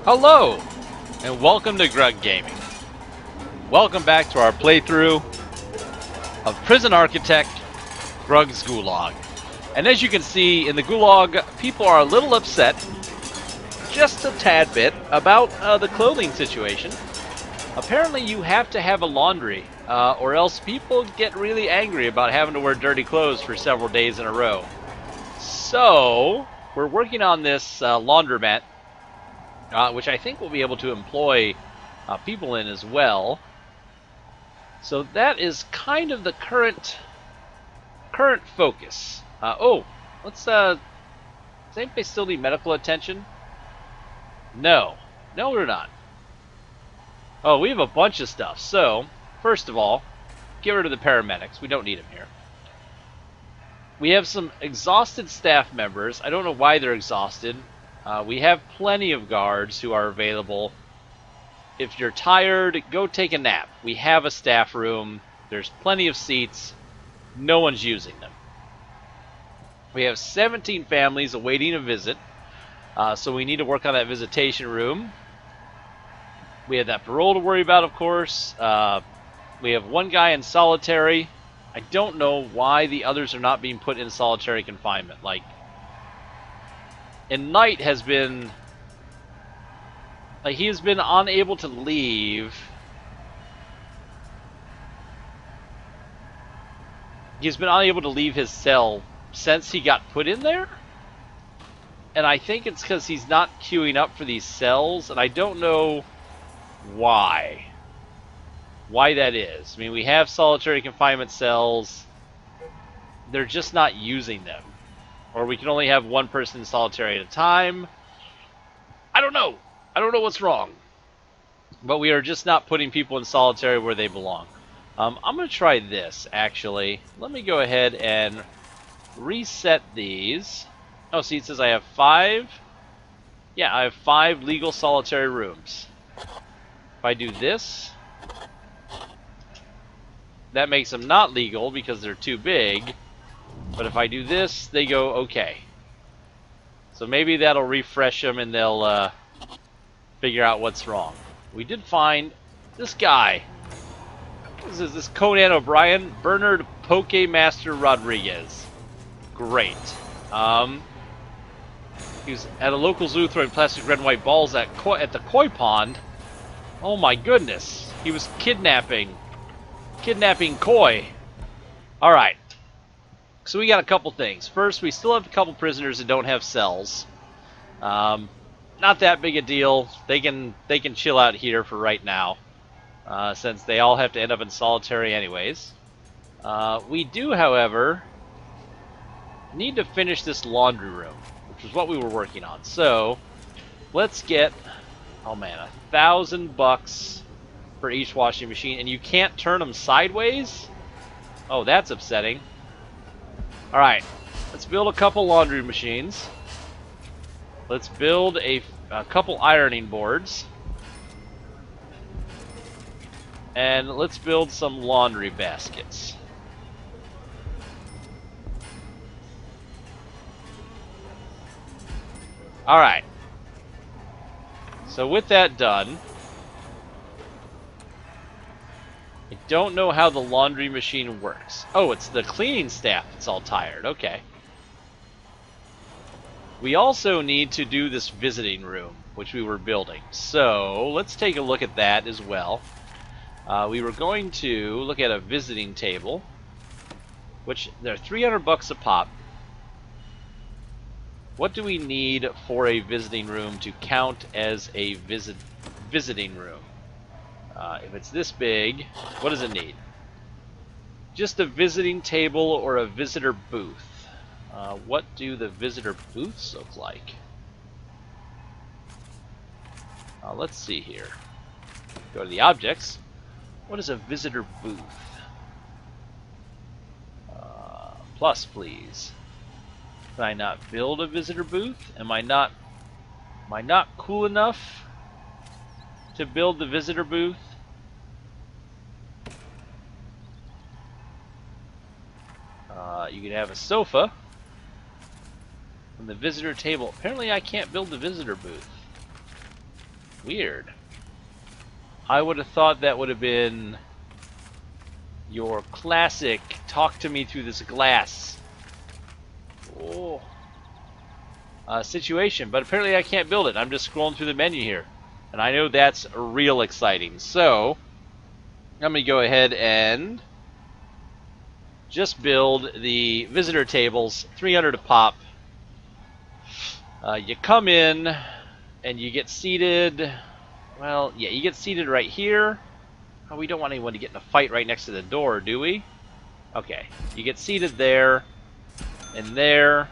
Hello, and welcome to Grug Gaming. Welcome back to our playthrough of Prison Architect Grug's Gulag. And as you can see in the Gulag, people are a little upset, just a tad bit, about the clothing situation. Apparently you have to have a laundry, or else people get really angry about having to wear dirty clothes for several days in a row. So, we're working on this laundromat, which I think we'll be able to employ people in as well. So that is kind of the current focus. Let's does anybody still need medical attention? No, we're not. Oh, we have a bunch of stuff. So first of all, get rid of the paramedics. We don't need them here. We have some exhausted staff members. I don't know why they're exhausted. We have plenty of guards who are available. If you're tired, go take a nap. We have a staff room. There's plenty of seats. No one's using them. We have 17 families awaiting a visit. So we need to work on that visitation room. We have that parole to worry about, of course. We have one guy in solitary. I don't know why the others are not being put in solitary confinement. And Knight has been... he has been unable to leave. He's been unable to leave his cell since he got put in there. And I think it's because he's not queuing up for these cells, and I don't know why. Why that is. I mean, we have solitary confinement cells. They're just not using them. Or we can only have one person in solitary at a time. I don't know. I don't know what's wrong. But we are just not putting people in solitary where they belong. I'm going to try this, actually. Let me go ahead and reset these. Oh, see, it says I have 5. Yeah, I have 5 legal solitary rooms. If I do this, that makes them not legal because they're too big. But if I do this, they go okay. So maybe that'll refresh them and they'll figure out what's wrong. We did find this guy. This Conan O'Brien, Bernard Pokemaster Rodriguez. Great. He was at a local zoo throwing plastic red and white balls at the koi pond. Oh my goodness. He was kidnapping koi. Alright. So we got a couple things. First, we still have a couple prisoners that don't have cells. Not that big a deal. They can chill out here for right now, since they all have to end up in solitary anyways. We do, however, need to finish this laundry room, which is what we were working on. So let's get, oh man, $1,000 for each washing machine, and you can't turn them sideways? Oh, that's upsetting. All right, let's build a couple laundry machines. Let's build a couple ironing boards. And let's build some laundry baskets. Alright. So with that done, I don't know how the laundry machine works. Oh, it's the cleaning staff that's all tired. Okay. We also need to do this visiting room, which we were building. So let's take a look at that as well. We were going to look at a visiting table, which they're $300 a pop. What do we need for a visiting room to count as a visiting room? If it's this big, what does it need? Just a visiting table or a visitor booth. What do the visitor booths look like? Let's see here. Go to the objects. What is a visitor booth? Plus, please. Can I not build a visitor booth? Am I not cool enough to build the visitor booth? You can have a sofa and the visitor table. Apparently I can't build the visitor booth. Weird. I would have thought that would have been your classic talk to me through this glass situation, but apparently I can't build it. I'm just scrolling through the menu here, and I know that's real exciting. So I'm going to go ahead and just build the visitor tables, 300 a pop. You come in and you get seated. Well, yeah, you get seated right here. Oh, we don't want anyone to get in a fight right next to the door, do we? Okay, you get seated there and there.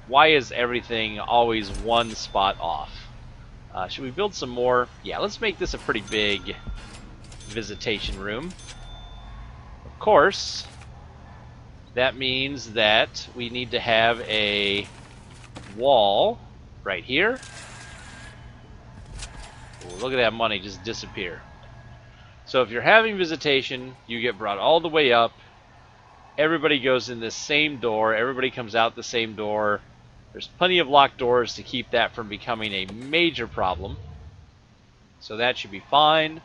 Why is everything always one spot off? Should we build some more? Yeah, let's make this a pretty big visitation room. Of course, that means that we need to have a wall right here. Ooh, look at that money just disappear. So if you're having visitation, you get brought all the way up. Everybody goes in this same door. Everybody comes out the same door. There's plenty of locked doors to keep that from becoming a major problem. So that should be fine.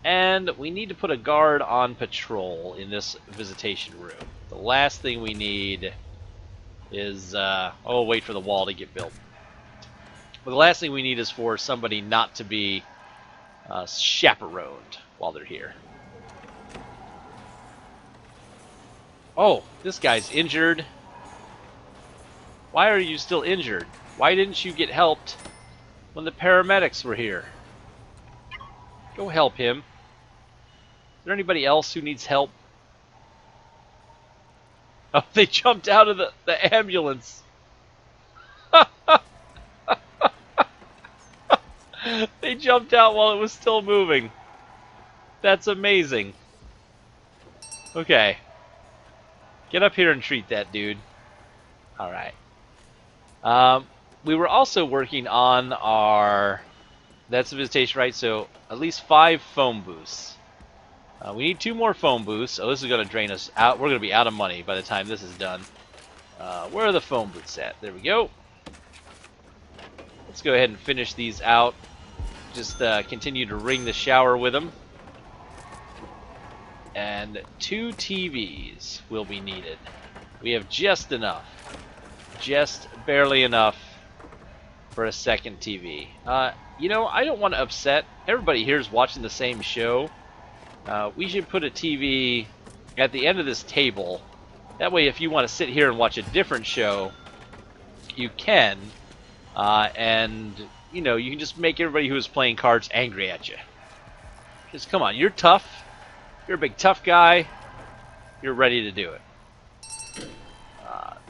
And we need to put a guard on patrol in this visitation room. The last thing we need is... oh, wait for the wall to get built. But the last thing we need is for somebody not to be chaperoned while they're here. Oh, this guy's injured. Why are you still injured? Why didn't you get helped when the paramedics were here? Go help him. Is there anybody else who needs help? Oh, they jumped out of the ambulance. They jumped out while it was still moving. That's amazing. Okay. Get up here and treat that dude. Alright. We were also working on our... That's the visitation, right? So, at least 5 phone booths. We need 2 more phone booths. Oh, this is going to drain us out. We're going to be out of money by the time this is done. Where are the phone booths at? There we go. Let's go ahead and finish these out. Just continue to ring the shower with them. And 2 TVs will be needed. We have just enough. Just barely enough for a second TV. You know, I don't want to upset. Everybody here is watching the same show. We should put a TV at the end of this table. That way, if you want to sit here and watch a different show, you can. And, you know, you can just make everybody who is playing cards angry at you. Just come on, you're tough. You're a big tough guy. You're ready to do it.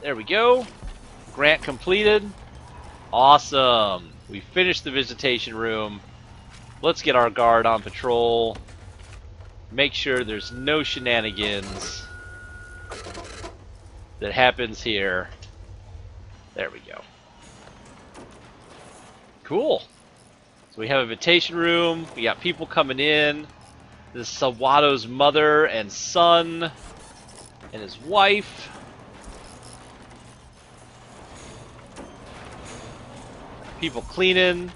There we go. Grant completed. Awesome. We finished the visitation room. Let's get our guard on patrol. Make sure there's no shenanigans that happens here. There we go. Cool. So we have a visitation room. We got people coming in. This is Sawato's mother and son and his wife. People cleaning.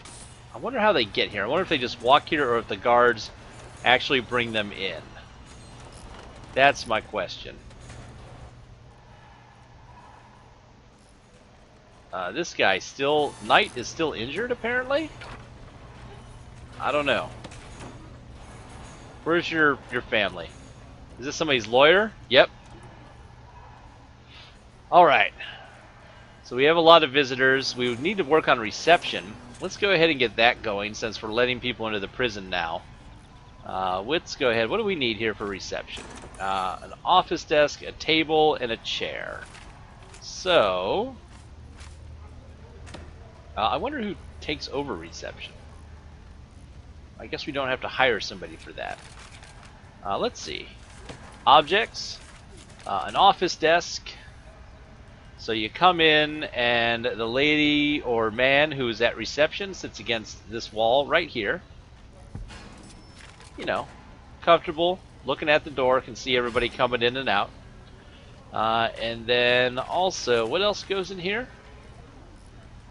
I wonder how they get here. I wonder if they just walk here or if the guards actually bring them in. That's my question. This guy still... Knight is still injured, apparently? I don't know. Where's your family? Is this somebody's lawyer? Yep. Alright. So we have a lot of visitors. We would need to work on reception. Let's go ahead and get that going since we're letting people into the prison now. Let's go ahead. What do we need here for reception? An office desk, a table, and a chair. So... I wonder who takes over reception. I guess we don't have to hire somebody for that. Let's see. Objects. An office desk. So you come in and the lady or man who is at reception sits against this wall right here. You know, comfortable, looking at the door, can see everybody coming in and out. And then also, what else goes in here?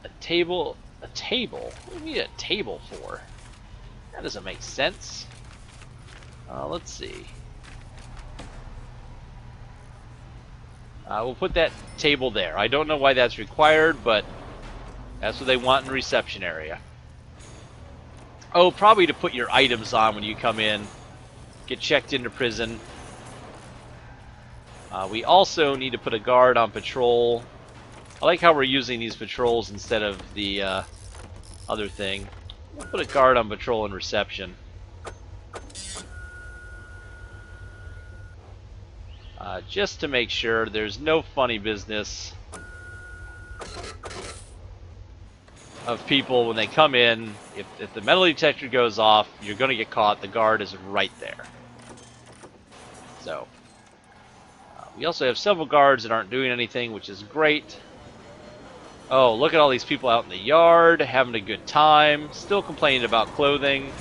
A table. A table? What do we need a table for? That doesn't make sense. Let's see. We'll put that table there. I don't know why that's required, but that's what they want in the reception area. Oh, probably to put your items on when you come in. Get checked into prison. We also need to put a guard on patrol. I like how we're using these patrols instead of the other thing. We'll put a guard on patrol in reception. Just to make sure there's no funny business of people when they come in. If the metal detector goes off, you're going to get caught. The guard is right there. So, we also have several guards that aren't doing anything, which is great. Oh, look at all these people out in the yard, having a good time, still complaining about clothing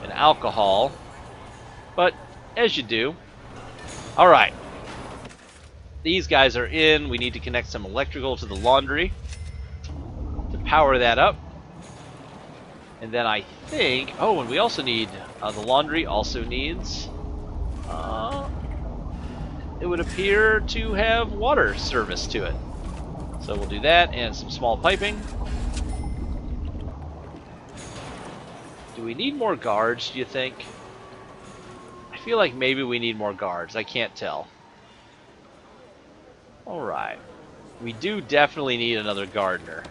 and alcohol. But, as you do. Alright. These guys are in. We need to connect some electrical to the laundry to power that up. And then I think... Oh, and we also need... the laundry also needs... it would appear to have water service to it. So we'll do that and some small piping. Do we need more guards, do you think? I feel like maybe we need more guards. I can't tell. Alright. We do definitely need another gardener.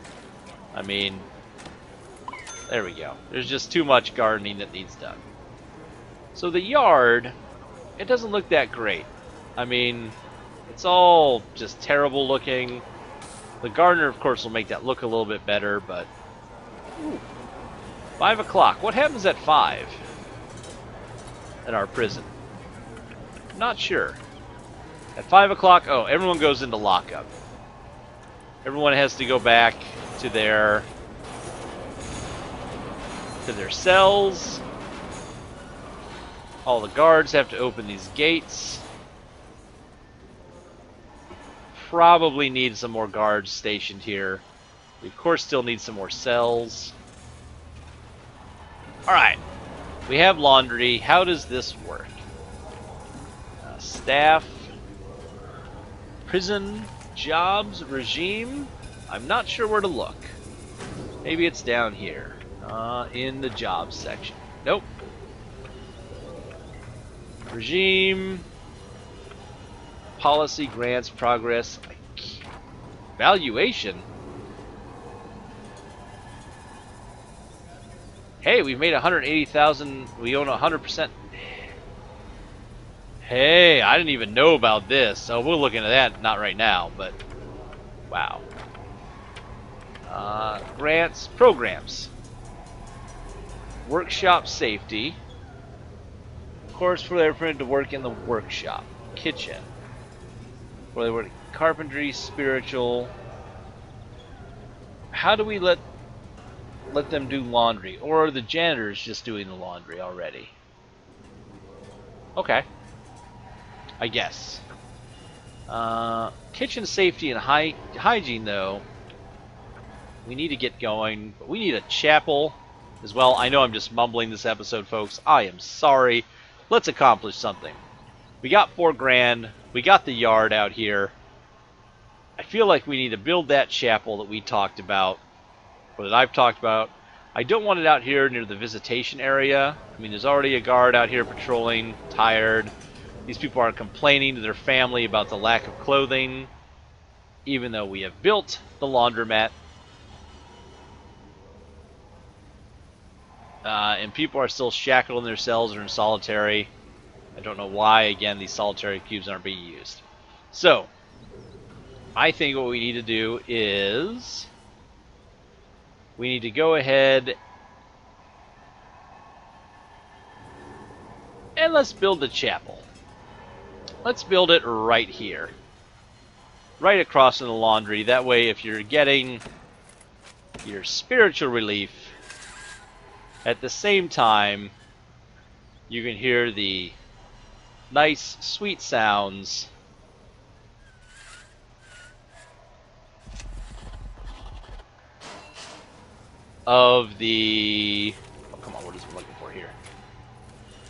I mean, there we go. There's just too much gardening that needs done. So the yard, it doesn't look that great. I mean, it's all just terrible looking. The gardener, of course, will make that look a little bit better, but... Ooh, 5 o'clock. What happens at 5? At our prison? Not sure. At 5 o'clock, oh, everyone goes into lockup. Everyone has to go back to their cells. All the guards have to open these gates. Probably need some more guards stationed here. We of course still need some more cells. Alright. We have laundry. How does this work? Staff. Prison. Jobs. Regime. I'm not sure where to look. Maybe it's down here. In the jobs section. Nope. Regime. Policy, grants, progress, valuation. Hey, we've made 180,000. We own 100%. Hey, I didn't even know about this. So we'll look into that. Not right now, but wow. Grants, programs, workshop safety. Of course, for everyone to work in the workshop, kitchen. Where they work carpentry, spiritual. How do we let them do laundry? Or are the janitors just doing the laundry already? Okay. I guess. Kitchen safety and hygiene, though. We need to get going. But we need a chapel as well. I know I'm just mumbling this episode, folks. I am sorry. Let's accomplish something. We got $4 grand. We got the yard out here. I feel like we need to build that chapel that we talked about, or that I've talked about. I don't want it out here near the visitation area. I mean, there's already a guard out here patrolling, tired. These people are complaining to their family about the lack of clothing, even though we have built the laundromat. And people are still shackled in their cells or in solitary. I don't know why, again, these solitary cubes aren't being used. So, I think what we need to do is... we need to go ahead and let's build the chapel. Let's build it right here. Right across from the laundry. That way, if you're getting your spiritual relief, at the same time, you can hear the nice, sweet sounds of the... Oh, come on, what is I'm looking for here?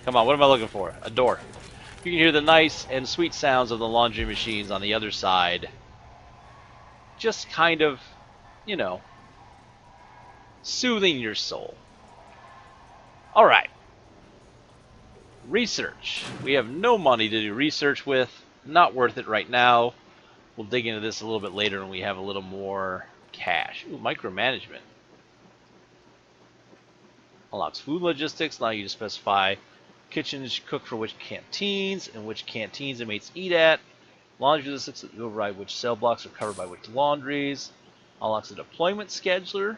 Come on, what am I looking for? A door. You can hear the nice and sweet sounds of the laundry machines on the other side. Just kind of, you know, soothing your soul. Alright. Research. We have no money to do research with. Not worth it right now. We'll dig into this a little bit later when we have a little more cash. Ooh, micromanagement. Unlocks food logistics. Allow you to specify kitchens cook for which canteens and which canteens inmates eat at. Laundry logistics that override which cell blocks are covered by which laundries. Unlocks a deployment scheduler.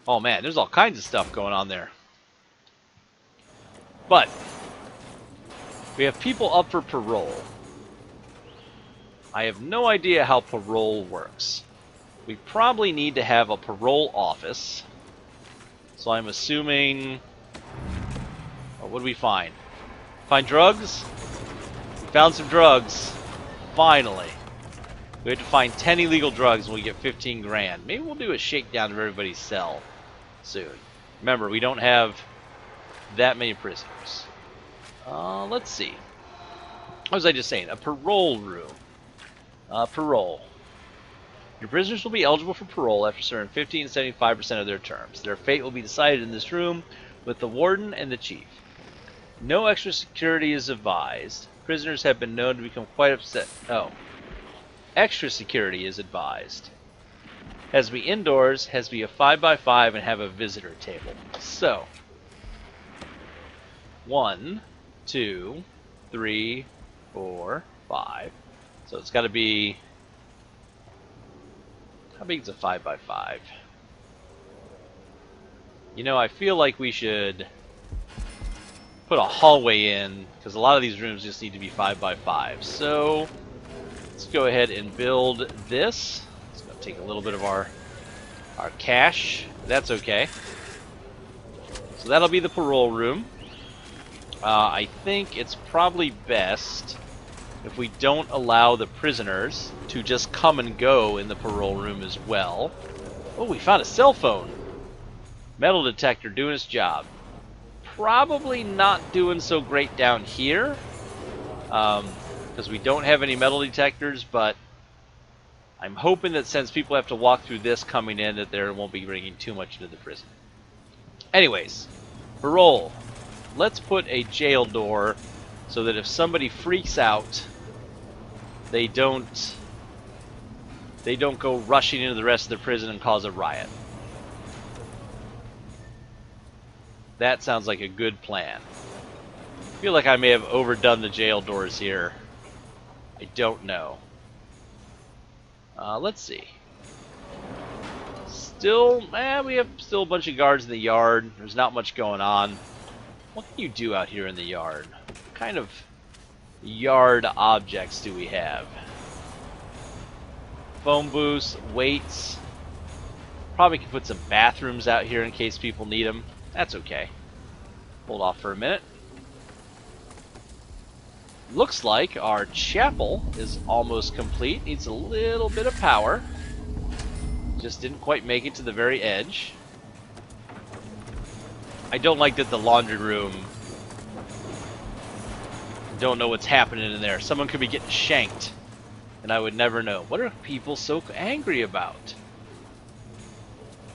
Oh man, there's all kinds of stuff going on there. But we have people up for parole. I have no idea how parole works. We probably need to have a parole office. So I'm assuming... Oh, what did we find? Find drugs? We found some drugs. Finally. We have to find 10 illegal drugs and we get 15 grand. Maybe we'll do a shakedown of everybody's cell soon. Remember, we don't have that many prisoners. Let's see. What was I just saying? A parole room. Parole. Your prisoners will be eligible for parole after serving 50 and 75% of their terms. Their fate will be decided in this room with the warden and the chief. No extra security is advised. Prisoners have been known to become quite upset. Oh. Extra security is advised. Has to be indoors, has to be a 5x5, and have a visitor table. So, 1, 2, 3, 4, 5. So it's got to be... How big is a 5x5? You know, I feel like we should put a hallway in, because a lot of these rooms just need to be 5x5. So, let's go ahead and build this. It's going to take a little bit of our cash. That's okay. So that'll be the parole room. I think it's probably best if we don't allow the prisoners to just come and go in the parole room as well. Oh, we found a cell phone. Metal detector doing its job. Probably not doing so great down here, because we don't have any metal detectors, but I'm hoping that since people have to walk through this coming in, that there won't be bringing too much into the prison. Anyways, parole. Let's put a jail door so that if somebody freaks out, they don't go rushing into the rest of the prison and cause a riot. That sounds like a good plan. I feel like I may have overdone the jail doors here. I don't know. Let's see. We have still a bunch of guards in the yard. There's not much going on. What can you do out here in the yard? What kind of yard objects do we have? Phone booths, weights. Probably can put some bathrooms out here in case people need them. That's okay. Hold off for a minute. Looks like our chapel is almost complete. Needs a little bit of power. Just didn't quite make it to the very edge. I don't like that the laundry room... Don't know what's happening in there. Someone could be getting shanked, and I would never know. What are people so angry about?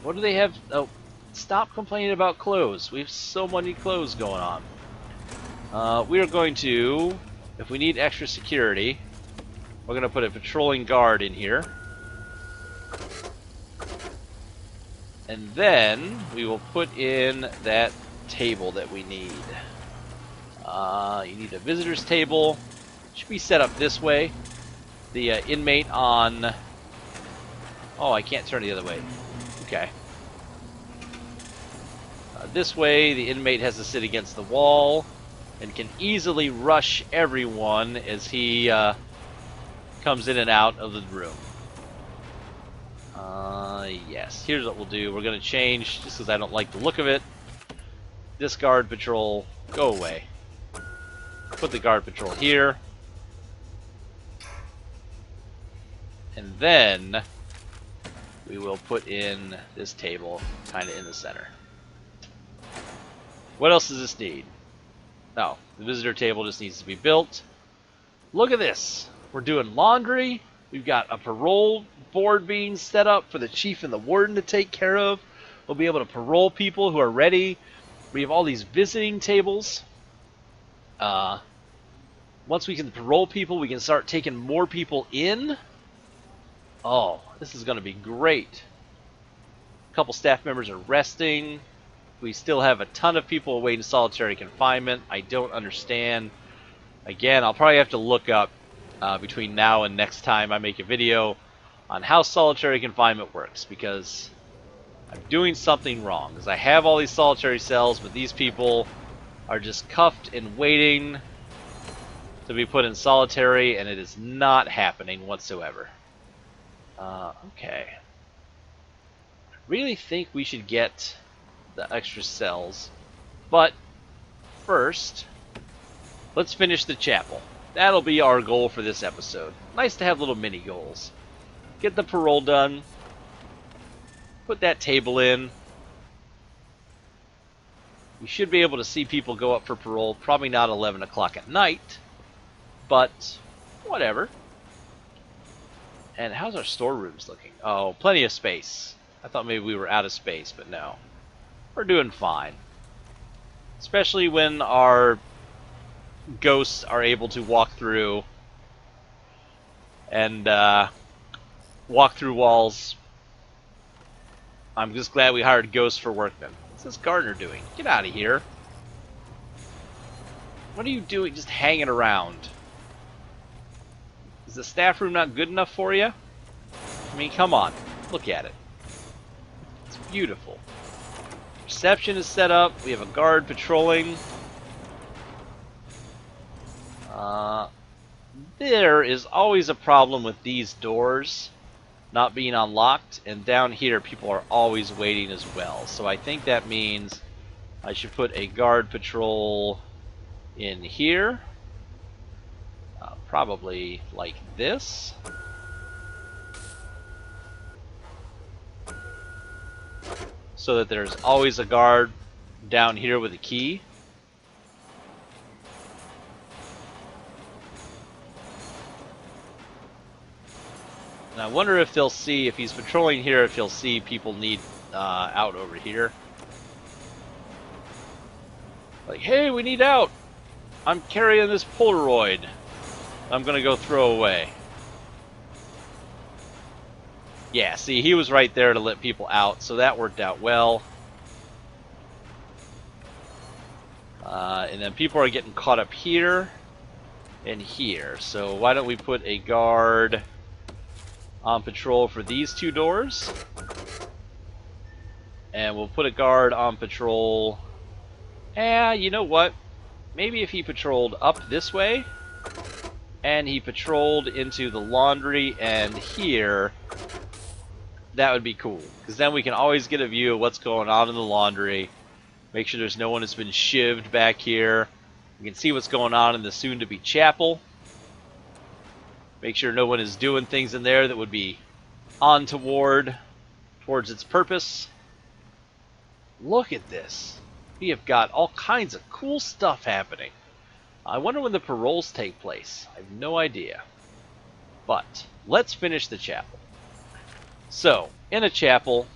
What do they have? Oh, stop complaining about clothes. We have so many clothes going on. We are going to, if we need extra security, we're going to put a patrolling guard in here. And then we will put in that table that we need. You need a visitor's table. Should be set up this way. The inmate on... Oh, I can't turn the other way. Okay. This way, the inmate has to sit against the wall and can easily rush everyone as he comes in and out of the room. Yes, here's what we'll do. We're going to change, just because I don't like the look of it. This guard patrol, go away. Put the guard patrol here. And then we will put in this table kind of in the center. What else does this need? No, the visitor table just needs to be built. Look at this. We're doing laundry. We've got a parole board being set up for the chief and the warden to take care of. We'll be able to parole people who are ready. We have all these visiting tables. Once we can parole people, we can start taking more people in. Oh, this is going to be great. A couple staff members are resting. We still have a ton of people awaiting solitary confinement. I don't understand. Again, I'll probably have to look up between now and next time I make a video on how solitary confinement works, because I'm doing something wrong. Because I have all these solitary cells, but these people are just cuffed and waiting to be put in solitary, and it is not happening whatsoever. Okay. I really think we should get the extra cells, but first, let's finish the chapel. That'll be our goal for this episode. Nice to have little mini goals. Get the parole done. Put that table in. We should be able to see people go up for parole. Probably not 11 o'clock at night, but whatever. And how's our storerooms looking? Oh, plenty of space. I thought maybe we were out of space, but no. We're doing fine. Especially when our ghosts are able to walk through and walk through walls. I'm just glad we hired ghosts for workmen. What's this gardener doing? Get out of here. What are you doing just hanging around? Is the staff room not good enough for you? I mean, come on. Look at it. It's beautiful. Reception is set up. We have a guard patrolling. There is always a problem with these doors not being unlocked, and down here people are always waiting as well. So I think that means I should put a guard patrol in here. Probably like this. So that there's always a guard down here with a key. And I wonder if they'll see, if he's patrolling here, if he'll see people need out over here. Like, hey, we need out! I'm carrying this Polaroid I'm gonna go throw away. Yeah, see, he was right there to let people out, so that worked out well. And then people are getting caught up here and here. So why don't we put a guard on patrol for these two doors? And we'll put a guard on patrol. You know what? Maybe if he patrolled up this way, and he patrolled into the laundry and here, that would be cool. Because then we can always get a view of what's going on in the laundry. Make sure there's no one that's been shivved back here. We can see what's going on in the soon-to-be chapel. Make sure no one is doing things in there that would be untoward towards its purpose. Look at this. We have got all kinds of cool stuff happening. I wonder when the paroles take place. I have no idea. But let's finish the chapel. So, in a chapel,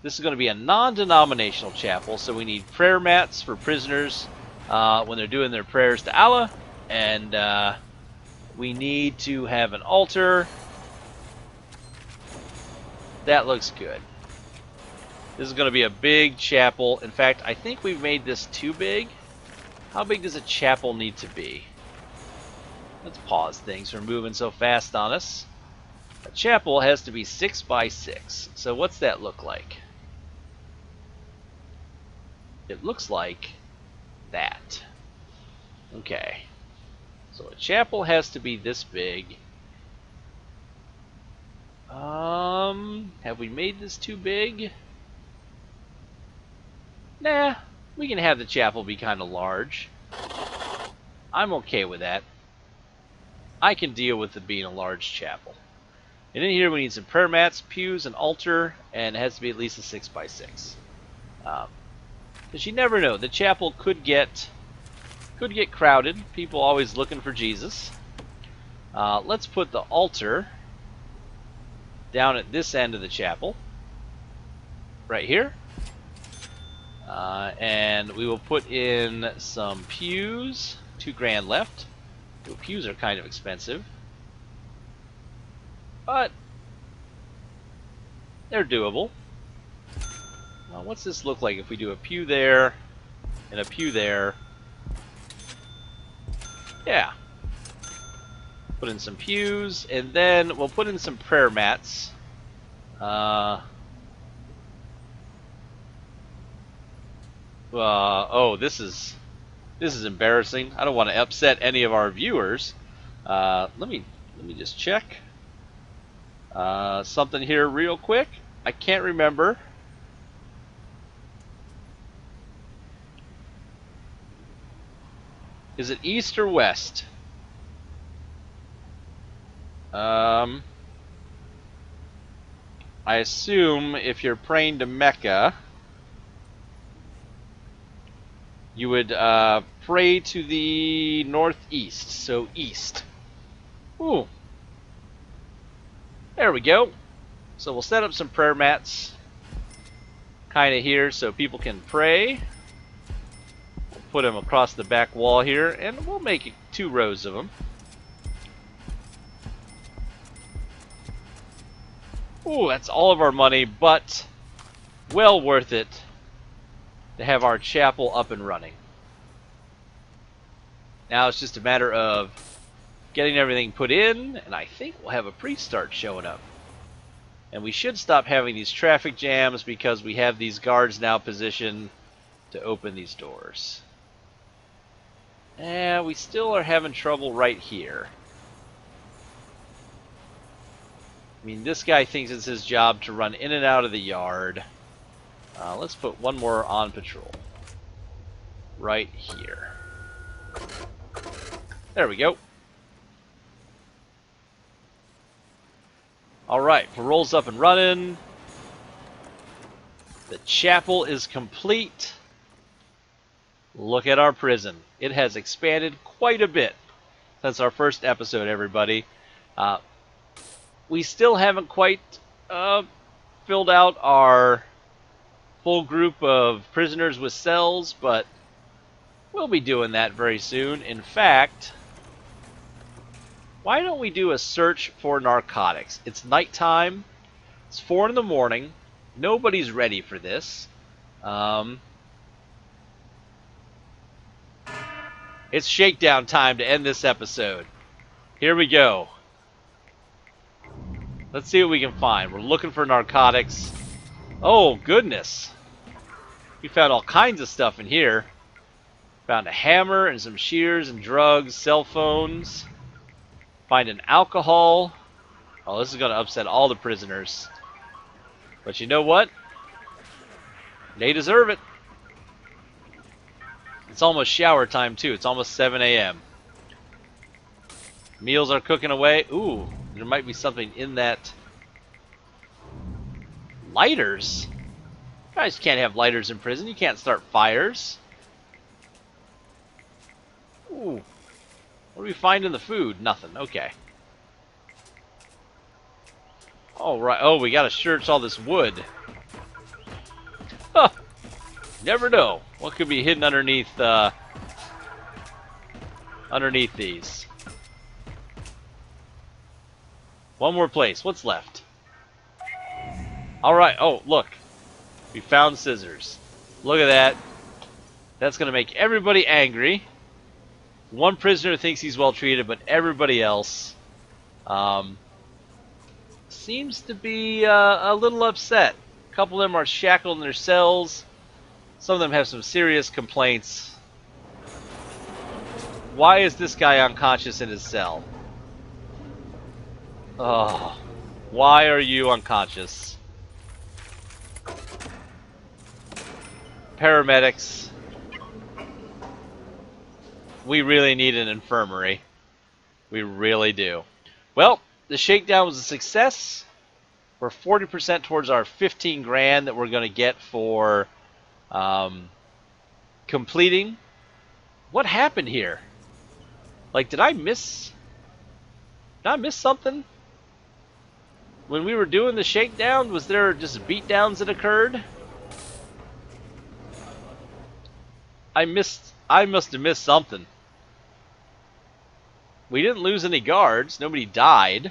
this is going to be a non-denominational chapel, so we need prayer mats for prisoners when they're doing their prayers to Allah, and we need to have an altar. That looks good. This is going to be a big chapel. In fact, I think we've made this too big. How big does a chapel need to be? Let's pause things from moving so fast on us. A chapel has to be 6 by 6. So what's that look like? It looks like that. Okay. So a chapel has to be this big. Have we made this too big? Nah, we can have the chapel be kind of large. I'm okay with that. I can deal with it being a large chapel. And in here we need some prayer mats, pews, an altar, and it has to be at least a 6x6. Because you never know, the chapel could get crowded. People always looking for Jesus. Let's put the altar down at this end of the chapel, right here. And we will put in some pews. $2 grand left. Ooh, pews are kind of expensive, but they're doable. What's this look like if we do a pew there and a pew there? Yeah. Put in some pews, and then we'll put in some prayer mats. Oh, this is embarrassing. I don't want to upset any of our viewers. Let me just check something here real quick. I can't remember. Is it east or west? I assume if you're praying to Mecca, you would pray to the northeast, so east. Ooh. There we go. So we'll set up some prayer mats kind of here so people can pray. We'll put them across the back wall here, and we'll make 2 rows of them. Ooh, that's all of our money, but well worth it to have our chapel up and running. Now it's just a matter of getting everything put in, and I think we'll have a priest start showing up. And we should stop having these traffic jams because we have these guards now positioned to open these doors. And we still are having trouble right here. I mean, this guy thinks it's his job to run in and out of the yard. Let's put one more on patrol. Right here. There we go. Alright, parole's up and running. The chapel is complete. Look at our prison. It has expanded quite a bit since our first episode, everybody. We still haven't quite filled out our full group of prisoners with cells, but we'll be doing that very soon. In fact, why don't we do a search for narcotics? It's nighttime. It's 4 in the morning. Nobody's ready for this. It's shakedown time to end this episode. Here we go. Let's see what we can find. We're looking for narcotics. Oh, goodness. We found all kinds of stuff in here. Found a hammer and some shears and drugs, cell phones. Find an alcohol. Oh, this is going to upset all the prisoners. But you know what? They deserve it. It's almost shower time, too. It's almost 7 a.m. Meals are cooking away. Ooh, there might be something in that. Lighters? You guys can't have lighters in prison. You can't start fires. Ooh. What do we find in the food? Nothing. Okay. All right. Oh, we got to search all this wood. Huh. Never know what could be hidden underneath these. One more place. What's left? All right. Oh, look. We found scissors. Look at that. That's going to make everybody angry. One prisoner thinks he's well treated, but everybody else seems to be a little upset. A couple of them are shackled in their cells. Some of them have some serious complaints. Why is this guy unconscious in his cell? Oh, why are you unconscious? Paramedics. We really need an infirmary. We really do. Well, the shakedown was a success. We're 40% towards our 15 grand that we're going to get for completing. What happened here? Like, did I miss something? When we were doing the shakedown, was there just beatdowns that occurred? I must have missed something. We didn't lose any guards. Nobody died.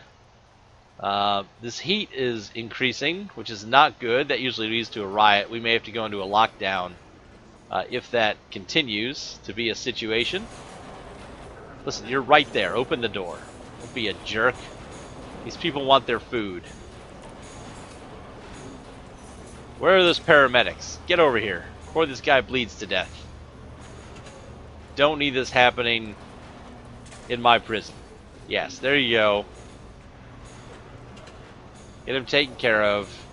This heat is increasing, which is not good. That usually leads to a riot. We may have to go into a lockdown if that continues to be a situation. Listen, you're right there. Open the door. Don't be a jerk. These people want their food. Where are those paramedics? Get over here before this guy bleeds to death. Don't need this happening in my prison. Yes, there you go. Get him taken care of.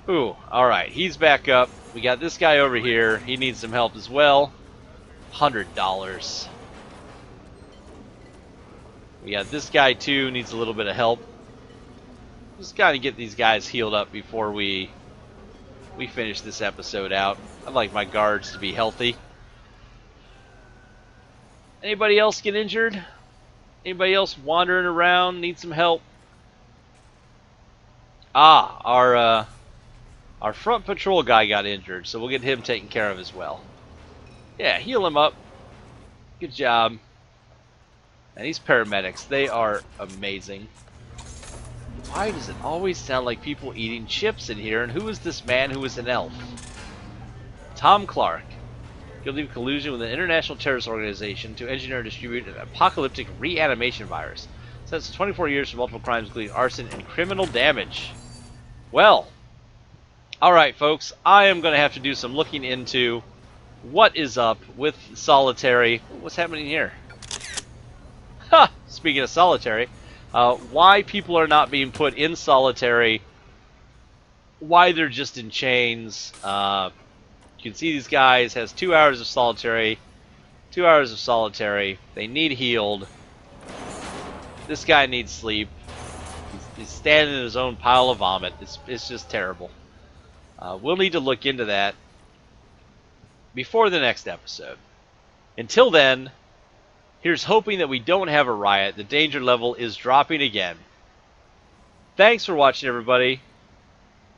Ooh, alright. He's back up. We got this guy over here. He needs some help as well. $100. We got this guy too. Needs a little bit of help. Just gotta get these guys healed up before we finish this episode out. I'd like my guards to be healthy. Anybody else get injured? Anybody else wandering around need some help? Ah, our front patrol guy got injured, so we'll get him taken care of as well. Yeah, heal him up. Good job. And these paramedics, they are amazing. Why does it always sound like people eating chips in here? And who is this man who is an elf? Tom Clark. Guilty of collusion with an international terrorist organization to engineer and distribute an apocalyptic reanimation virus. Sentenced to 24 years for multiple crimes including arson and criminal damage. Well, alright folks, I am going to have to do some looking into what is up with solitary. What's happening here? Ha! Speaking of solitary, why people are not being put in solitary, why they're just in chains. You can see these guys has 2 hours of solitary, 2 hours of solitary. They need healed. This guy needs sleep. He's standing in his own pile of vomit. It's just terrible. We'll need to look into that before the next episode. Until then, here's hoping that we don't have a riot. The danger level is dropping again. Thanks for watching, everybody.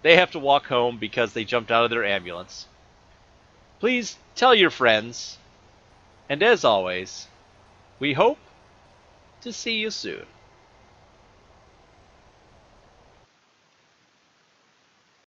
They have to walk home because they jumped out of their ambulance. Please tell your friends. And as always, we hope to see you soon.